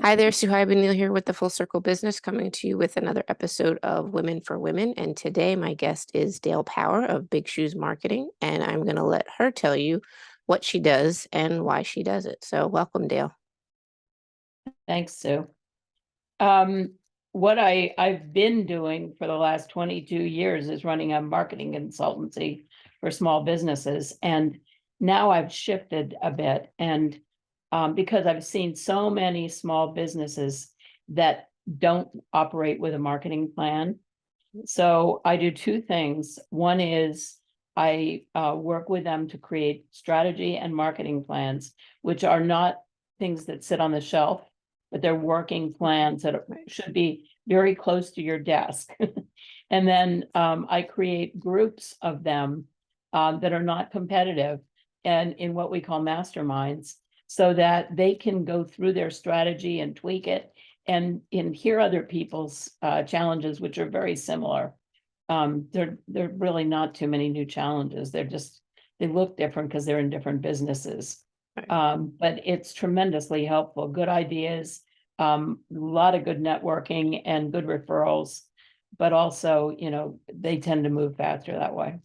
Hi there, Suhaib and Neil here with the Full Circle Business, coming to you with another episode of Women for Women. And today my guest is Dale Power of Big Shoes Marketing, and I'm going to let her tell you what she does and why she does it. So welcome, Dale. Thanks, Sue. What I've been doing for the last 22 years is running a marketing consultancy for small businesses. And now I've shifted a bit. And because I've seen so many small businesses that don't operate with a marketing plan. So I do two things. One is I work with them to create strategy and marketing plans, which are not things that sit on the shelf, but they're working plans that should be very close to your desk. And then I create groups of them that are not competitive and in what we call masterminds, so that they can go through their strategy and tweak it and hear other people's challenges, which are very similar. There really not too many new challenges. They look different because they're in different businesses. But it's tremendously helpful. Good ideas, a lot of good networking and good referrals, but also, they tend to move faster that way.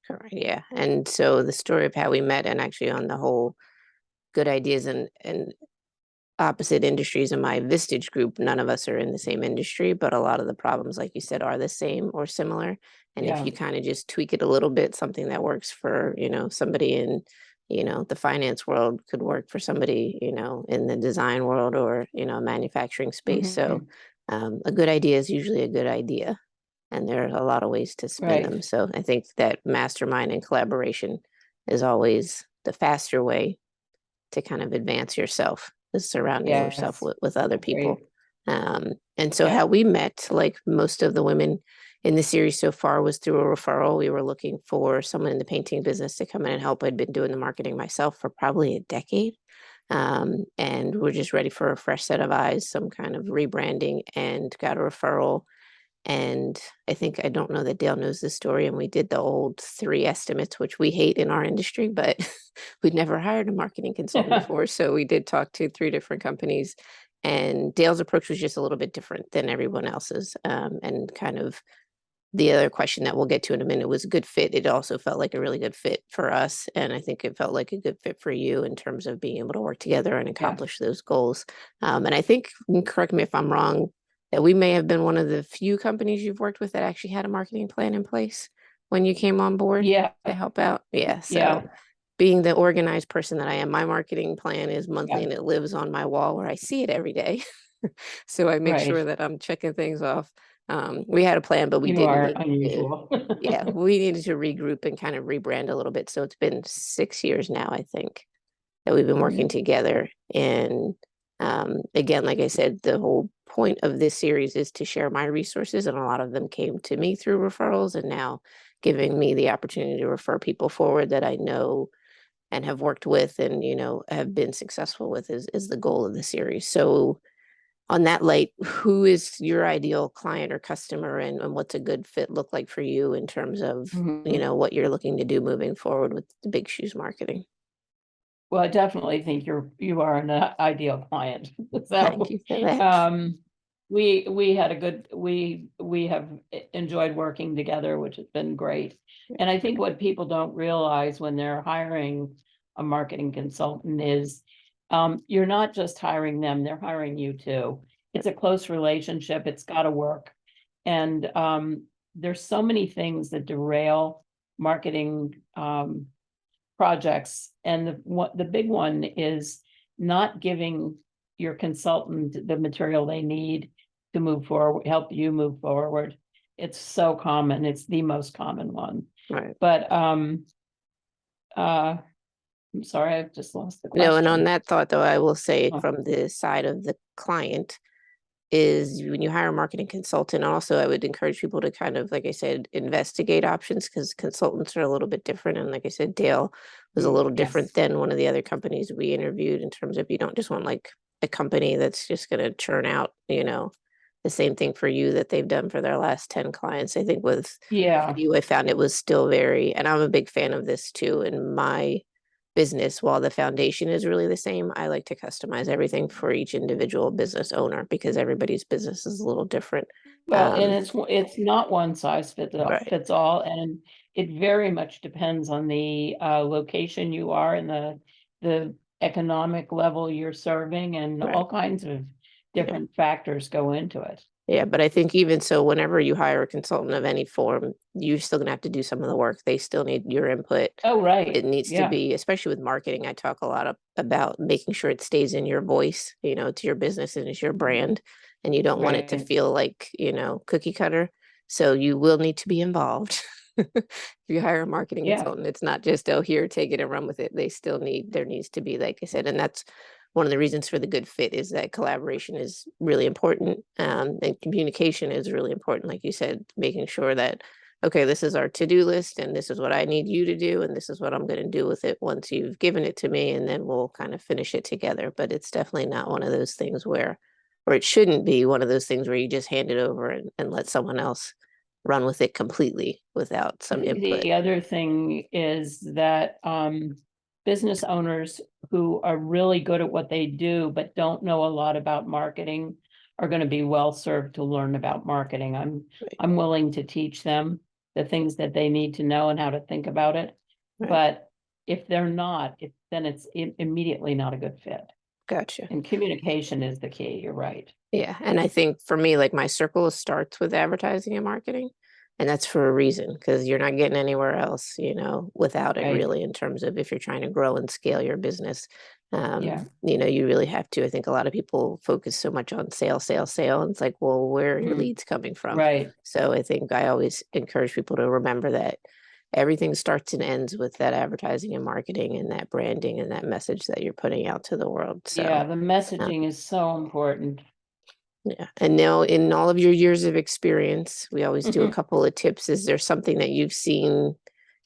Correct. Yeah. And so the story of how we met, and actually on the whole good ideas and opposite industries in my Vistage group, none of us are in the same industry, but a lot of the problems, like you said, are the same or similar. And if Yeah. you kind of just tweak it a little bit, something that works for, somebody in, the finance world could work for somebody, in the design world or, manufacturing space. So a good idea is usually a good idea. And there are a lot of ways to spin Right. them. So I think that mastermind and collaboration is always the faster way to kind of advance yourself, is surrounding yourself Yes. with other people. Great. And so Yeah. how we met, like most of the women in the series so far, was through a referral. We were looking for someone in the painting business to come in and help. I'd been doing the marketing myself for probably a decade. And we're just ready for a fresh set of eyes, some kind of rebranding, and got a referral. And I don't know that Dale knows this story. And we did the old 3 estimates, which we hate in our industry, but we'd never hired a marketing consultant before. So we did talk to 3 different companies. And Dale's approach was just a little bit different than everyone else's. And kind of the other question that we'll get to in a minute was a good fit. It also felt like a really good fit for us. And I think it felt like a good fit for you in terms of being able to work together and accomplish those goals. And I think, correct me if I'm wrong, that we may have been one of the few companies you've worked with that actually had a marketing plan in place when you came on board Yeah. to help out. Yeah. So Yeah. being the organized person that I am, my marketing plan is monthly Yeah. and it lives on my wall where I see it every day. So I make sure Right. that I'm checking things off. We had a plan, but we You did are need to, unusual. yeah, we needed to regroup and kind of rebrand a little bit. So it's been 6 years now, I think, that we've been working together. And again, like I said, the whole point of this series is to share my resources, and a lot of them came to me through referrals, and now giving me the opportunity to refer people forward that I know and have worked with and, have been successful with is the goal of the series. So on that light, who is your ideal client or customer, and what's a good fit look like for you in terms of, Mhm. what you're looking to do moving forward with the Big Shoes marketing? Well, I definitely think you are an ideal client. Thank So, you for that. we had a good we have enjoyed working together, which has been great. And I think what people don't realize when they're hiring a marketing consultant is you're not just hiring them, they're hiring you too. It's a close relationship, it's got to work. And there's so many things that derail marketing projects. And the big one is not giving your consultant the material they need to move forward, help you move forward. It's so common. It's the most common one. Right. But I'm sorry, I've just lost the No, and on question. that thought, though, I will say Oh, from the side of the client, is when you hire a marketing consultant, also I would encourage people to kind of, like I said, investigate options, because consultants are a little bit different. And like I said, Dale was a little different yes. than one of the other companies we interviewed, in terms of you don't just want like a company that's just going to churn out, the same thing for you that they've done for their last 10 clients. I think with Yeah. you, I found it was still very, and I'm a big fan of this too, in my business, while the foundation is really the same, I like to customize everything for each individual business owner because everybody's business is a little different. Well, and it's not one size Right, fits all, and it very much depends on the location you are and the economic level you're serving, and right. all kinds of Yeah. different factors go into it. Yeah, but I think even so, whenever you hire a consultant of any form, you're still gonna have to do some of the work. They still need your input. Oh, It right. needs to Yeah, be, especially with marketing, I talk a lot about making sure it stays in your voice, it's your business and it's your brand, and you don't want it to right. feel like, cookie cutter. So you will need to be involved. If you hire a marketing Yeah, consultant, it's not just, oh, here, take it and run with it. There needs to be, like I said, and that's one of the reasons for the good fit is that collaboration is really important, and communication is really important. Like you said, making sure that, okay, this is our to-do list and this is what I need you to do and this is what I'm going to do with it once you've given it to me, and then we'll kind of finish it together. But it's definitely not one of those things where, or it shouldn't be one of those things where you just hand it over and let someone else run with it completely without I some think input. the other thing is that business owners who are really good at what they do but don't know a lot about marketing are going to be well served to learn about marketing. Right, I'm willing to teach them the things that they need to know and how to think about it. right. But if they're not, then it's immediately not a good fit. Gotcha. And communication is the key. You're right. Yeah, and I think for me, like my circle starts with advertising and marketing, and that's for a reason because you're not getting anywhere else, without it Right. really in terms of if you're trying to grow and scale your business. Yeah. You really have to. I think a lot of people focus so much on sale, sale, sale, and it's like, well, where are your Mm, leads coming from? right. So I think I always encourage people to remember that everything starts and ends with that advertising and marketing and that branding and that message that you're putting out to the world. Yeah. So The um, messaging is so important. yeah. And now, in all of your years of experience, we always do a couple of tips. Is there something that you've seen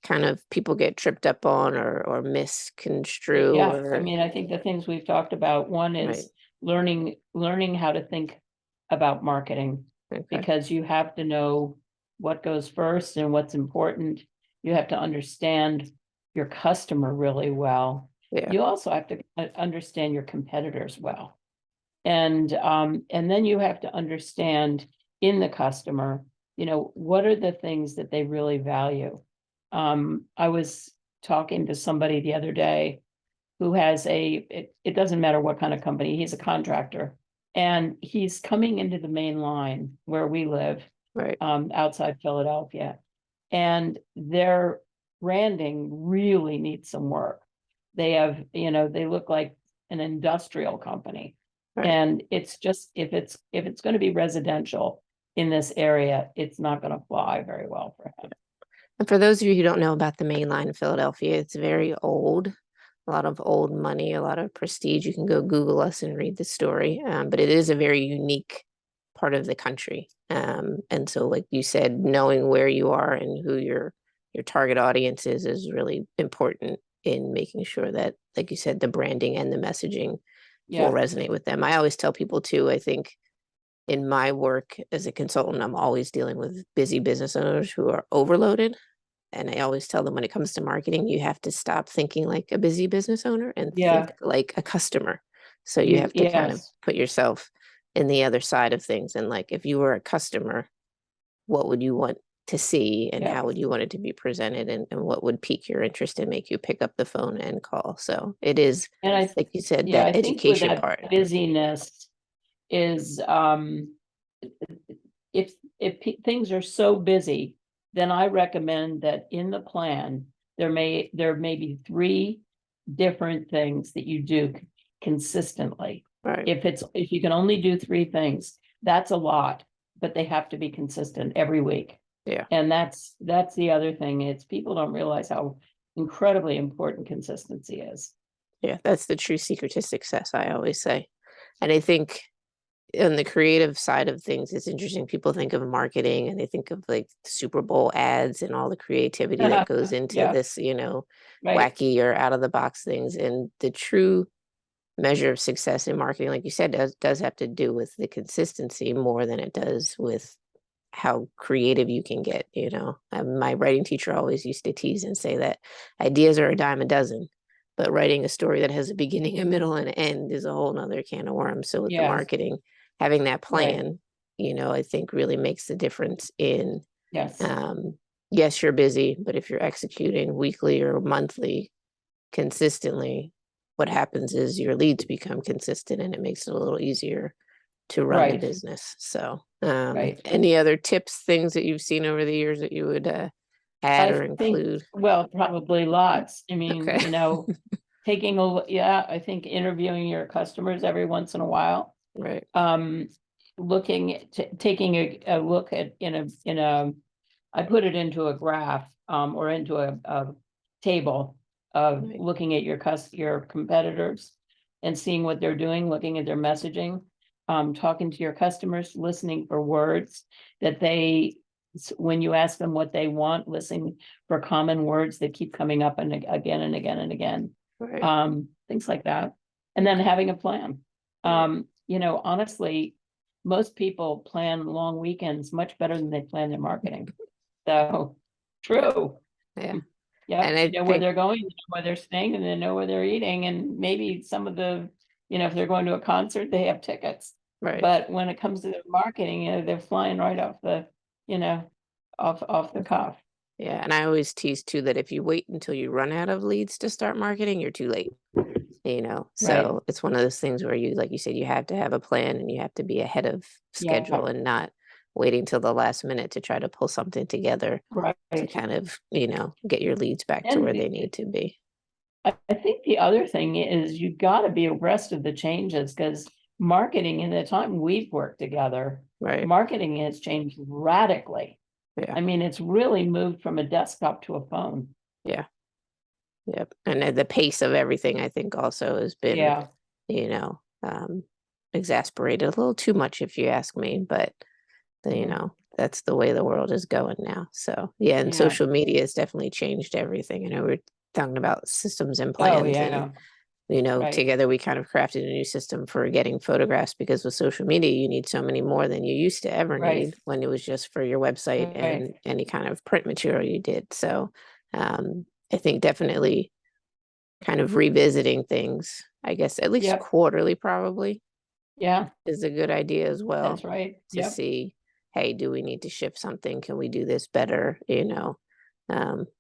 kind of people get tripped up on or misconstrue Yeah, I or mean, I think the things we've talked about, one right? is learning how to think about marketing, Okay. because you have to know what goes first and what's important. You have to understand your customer really well. Yeah. You also have to understand your competitors well. And then you have to understand in the customer, what are the things that they really value. I was talking to somebody the other day who has it doesn't matter what kind of company, he's a contractor. And he's coming into the main line where we live, Right. outside Philadelphia. And their branding really needs some work. They have, they look like an industrial company. Right. And it's just, if it's going to be residential in this area, it's not going to fly very well for him. And for those of you who don't know about the main line of Philadelphia, it's very old, a lot of old money, a lot of prestige. You can go Google us and read the story, but it is a very unique part of the country. And so, like you said, knowing where you are and who your target audience is really important in making sure that, like you said, the branding and the messaging will Yeah, resonate with them. I always tell people too, I think in my work as a consultant, I'm always dealing with busy business owners who are overloaded. And I always tell them when it comes to marketing, you have to stop thinking like a busy business owner and think yeah, like a customer. So you have to kind of yes, put yourself in the other side of things. And like if you were a customer, what would you want to see and yeah. how would you want it to be presented, and what would pique your interest and make you pick up the phone and call? So it is, And like you said, yeah, that I think with education that part. busyness is, if things are so busy, then I recommend that in the plan, there may be three different things that you do consistently. Right. If you can only do three things, that's a lot, but they have to be consistent every week. Yeah. And that's the other thing. It's people don't realize how incredibly important consistency is. Yeah. That's the true secret to success, I always say. And I think on the creative side of things, it's interesting. People think of marketing and they think of like Super Bowl ads and all the creativity that goes into Yeah, this, right. wacky or out of the box things. And the true measure of success in marketing, like you said, does have to do with the consistency more than it does with how creative you can get. My writing teacher always used to tease and say that ideas are a dime a dozen, But writing a story that has a beginning, a middle, and an end is a whole nother can of worms. So with the Yes, marketing, having that right, plan, I think really makes the difference in, yes, yes, you're busy, but if you're executing weekly or monthly consistently, what happens is your leads become consistent and it makes it a little easier to run the right, business. So, right. any other tips, things that you've seen over the years that you would add or I think, include? well, probably lots. I mean, Okay. taking a, yeah, I think interviewing your customers every once in a while. Right. Um, taking a look at, I put it into a graph, or into a table of Right. looking at your competitors and seeing what they're doing, looking at their messaging, talking to your customers, listening for words that when you ask them what they want, listening for common words that keep coming up and again and again and again. Right. Things like that. And then Okay. having a plan. Right. Honestly, most people plan long weekends much better than they plan their marketing. So, Yeah. true. Yeah. Yep, And they I know where think, they're going, they know where they're staying, and they know where they're eating, and maybe some of if they're going to a concert, they have tickets. right. But when it comes to their marketing, they're flying right off you know, off the Mhm. cuff. Yeah. And I always tease too that if you wait until you run out of leads to start marketing, you're too late. Right, So it's one of those things where you, like you said, you have to have a plan and you have to be ahead of yeah, schedule and not waiting till the last minute to try to pull something together to right. kind of, get your leads back to And where they need to be. I think the other thing is you've got to be abreast of the changes, because marketing, in the time we've worked together, Right. marketing has changed radically. Yeah. I mean, it's really moved from a desktop to a phone. Yeah. Yep. And the pace of everything, I think, also has been, Yeah. you know, um, exasperated a little too much, if you ask me. But Mhm. that's the way the world is going now. So yeah, and Yeah. social media has definitely changed everything. I know we're talking about systems and Oh, plans, and yeah. Right. together we kind of crafted a new system for getting photographs, because with social media you need so many more than you used to ever Right. need when it was just for your website Right. and any kind of print material you did. So I think definitely kind of revisiting things, I guess at least Yep. quarterly probably Yeah. is a good idea as well, That's right. to Yep. see, hey, do we need to shift something? Can we do this better?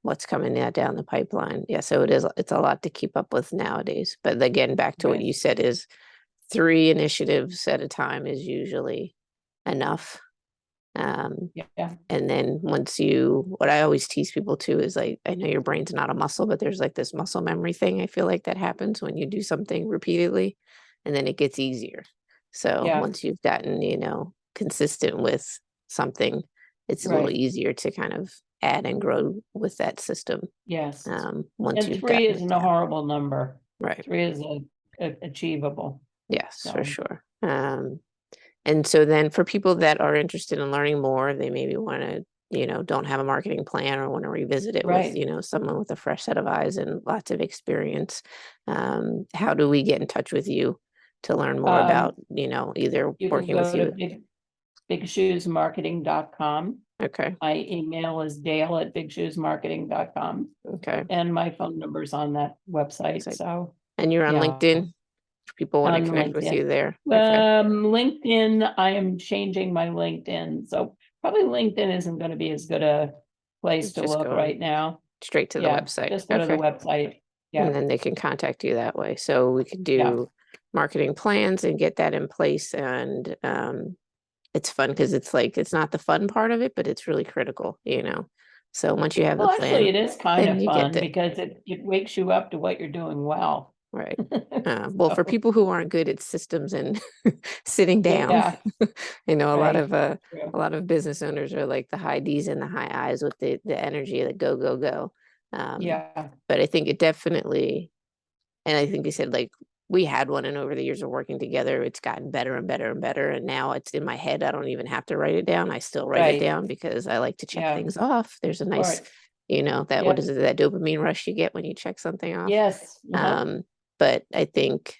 What's coming out down the pipeline? Yeah, so it's a lot to keep up with nowadays. But again, back to what Right. you said, is 3 initiatives at a time is usually enough. Um, Yeah. and then what I always tease people too is, like, I know your brain's not a muscle, but there's like this muscle memory thing. I feel like that happens when you do something repeatedly and then it gets easier. So Yeah. once you've gotten, consistent with something, it's a little Right. easier to kind of add and grow with that system. Yes. Once And you've three gotten it isn't a down. horrible number. Right. Three is achievable. Yes, for So, sure. And so then for people that are interested in learning more, they maybe want to, don't have a marketing plan or want to revisit it with, right. someone with a fresh set of eyes and lots of experience. How do we get in touch with you to learn more about, Um, either you can working with go to you? bigshoesmarketing.com. Okay. My email is dale@bigshoesmarketing.com. Okay. And my phone number's on that website. So, So, and you're on yeah, LinkedIn? If people want to on connect with LinkedIn. you there. Okay. LinkedIn, I am changing my LinkedIn. So probably LinkedIn isn't going to be as good a place to Just look going right now. straight to the Yeah, website. just go to the Okay. website. And Yeah, then they can contact you that way. So we could yeah. do marketing plans and get that in place. And it's fun because it's like, it's not the fun part of it, but it's really critical. So once you have the Well, actually, plan, it is kind then of you get fun the because it wakes you up to what you're doing well. right. Well, for So, people who aren't good at systems and sitting down, yeah, a lot right. of business owners are like the high D's and the high I's with the energy of the go, go, go. Um, Yeah, but I think it definitely, and I think you said, like, we had one, and over the years of working together, it's gotten better and better and better. And now it's in my head. I don't even have to write it down. I still write it right. down because I like to check Yeah, things off. There's a all nice, right. what is Yep. it, that dopamine rush you get when you check something off. Yes. Uh-huh. Um, but I think,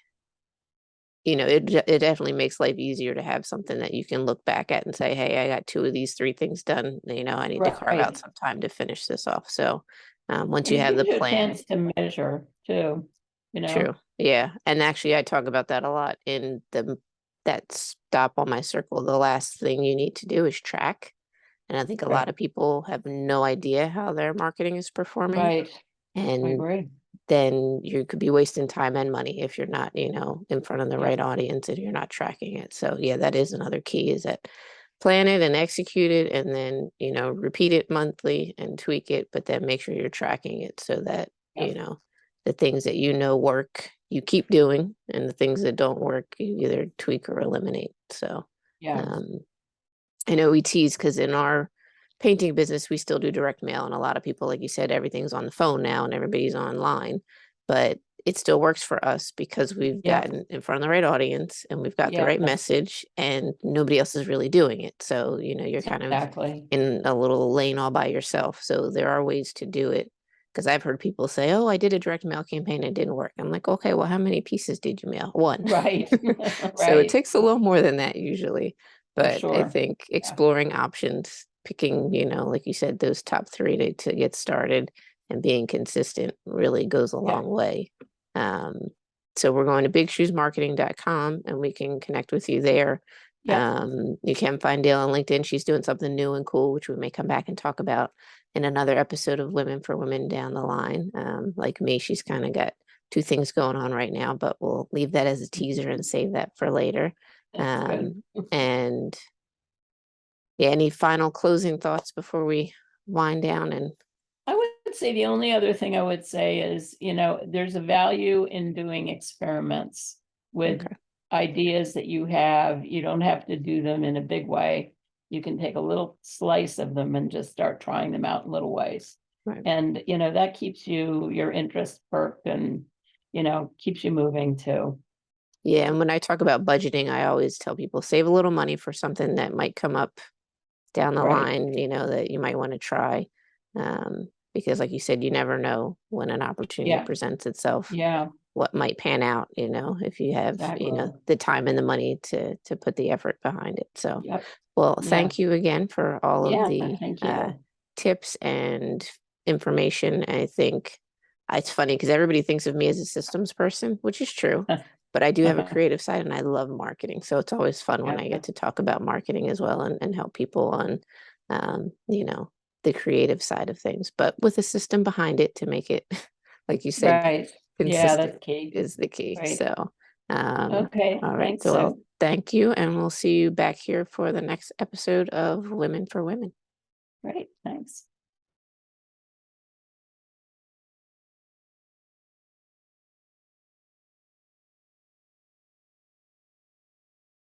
it definitely makes life easier to have something that you can look back at and say, hey, I got 2 of these 3 things done. I need to carve out Right. some time to finish this off. So once And you it have the gives you a plan, chance to measure too. you know? True. Yeah. And actually, I talk about that a lot in that stop on my circle. The last thing you need to do is track. And I think a lot Right, of people have no idea how their marketing is performing. right. I And agree. then you could be wasting time and money if you're not, in front of the right Yep, audience and you're not tracking it. So yeah, that is another key, is that plan it and execute it and then, repeat it monthly and tweak it, but then make sure you're tracking it so that, yep, the things that work, you keep doing, and the things that don't work, you either tweak or eliminate. So yeah, um I know we tease because in our painting business, we still do direct mail. And a lot of people, like you said, everything's on the phone now and everybody's online. But it still works for us because we've yep, gotten in front of the right audience and we've got the yeah, right message, and nobody else is really doing it. So, you're kind of exactly. in a little lane all by yourself. So there are ways to do it. Because I've heard people say, "Oh, I did a direct mail campaign, it didn't work." I'm like, "Okay, well, how many pieces did you mail?" One. Right, So it right, takes a little more than that usually. for But I sure. think Yeah, exploring options, picking, like you said, those top three to get started, and being consistent really goes a yeah, long way. Um, so we're going to bigshoesmarketing.com and we can connect with you there. yep, You can find Dale on LinkedIn. She's doing something new and cool, which we may come back and talk about in another episode of Women for Women down the line. Like me, she's kind of got two things going on right now, but we'll leave that as a teaser and save that for later. that's good. And yeah, any final closing thoughts before we wind down? And I would say the only other thing I would say is, there's a value in doing experiments with okay, ideas that you have. You don't have to do them in a big way. You can take a little slice of them and just start trying them out in little ways. right. And, that keeps your interest perked and, keeps you moving too. Yeah, and when I talk about budgeting, I always tell people save a little money for something that might come up down the Right. line, that you might want to try. Because like you said, you never know when an opportunity Yeah. presents itself, Yeah, what might pan out, if you have, exactly. the time and the money to put the effort behind it. So, Yep. well, Yeah. thank you again for all of Yeah. the Thank you. tips and information. I think it's funny because everybody thinks of me as a systems person, which is true, but I do have a creative side and I love marketing. So it's always fun when Yeah. I get to talk about marketing as well, and help people on, the creative side of things, but with a system behind it to make it, like you said, Right. Yeah, consistent that's key. is the key. Right. So, Okay. all right. Thanks, So, well, Sue. thank you. And we'll see you back here for the next episode of Women for Women. Great. Thanks.